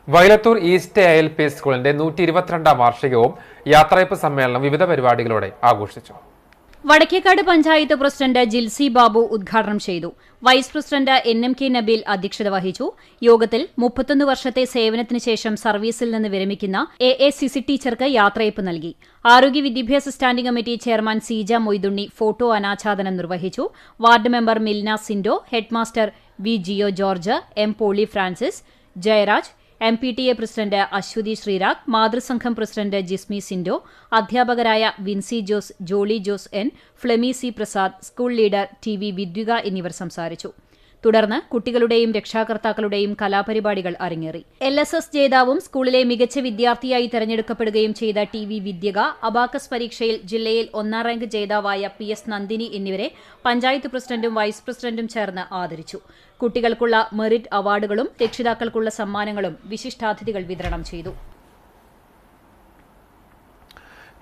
Vailathur east ALP സ്കൂളിന്റെ 122ാം വാർഷികവും യാത്രയപ്പ് സമ്മേളനം വിവിധ പരിപാടികളോടെ ആഘോഷിച്ചു. വടക്കേക്കാട് പഞ്ചായത്ത് പ്രസിഡന്റ് ജിൽസി ബാബു ഉദ്ഘാടനം ചെയ്തു. വൈസ് പ്രസിഡന്റ് NMK നബീൽ അധ്യക്ഷത വഹിച്ചു. യോഗത്തിൽ 31 വർഷത്തെ സേവനത്തിന് ശേഷം സർവീസിൽ നിന്ന് വിരമിക്കുന്ന AACC ടീച്ചർക്ക് യാത്രയപ്പ് നൽകി. ആരോഗ്യ വിദ്യാഭ്യാസ standing committee chairman Seeja Moidunni photo അനാച്ഛാദനം നിർവഹിച്ചു. Ward member Milna Sindo, headmaster V. Jio George, M. Poly Francis, Jayaraj, MPTA president Aswathy Sreerag, മാതൃസംഘം പ്രസിഡന്റ് ജിസ്മി സിൻഡോ, അധ്യാപകരായ Vincy Jose, Jolly Jose N, Flemy C. Prasad, school leader TV Vidvika എന്നിവർ സംസാരിച്ചു. തുടർന്ന് കുട്ടികളുടെയും രക്ഷാകർത്താക്കളുടെയും കലാപരിപാടികൾ അരങ്ങേറി. LSS ജേതാവും സ്കൂളിലെ മികച്ച വിദ്യാർത്ഥിയായി തെരഞ്ഞെടുക്കപ്പെടുകയും ചെയ്ത TV വിദ്യക, അബാക്കസ് പരീക്ഷയിൽ ജില്ലയിൽ 1ാം റാങ്ക് ജേതാവായ PS നന്ദിനി എന്നിവരെ പഞ്ചായത്ത് പ്രസിഡന്റും വൈസ് പ്രസിഡന്റും ചേർന്ന് ആദരിച്ചു. കുട്ടികൾക്കുള്ള മെറിറ്റ് അവാർഡുകളും രക്ഷിതാക്കൾക്കുള്ള സമ്മാനങ്ങളും വിശിഷ്ടാതിഥികൾ വിതരണം ചെയ്തു.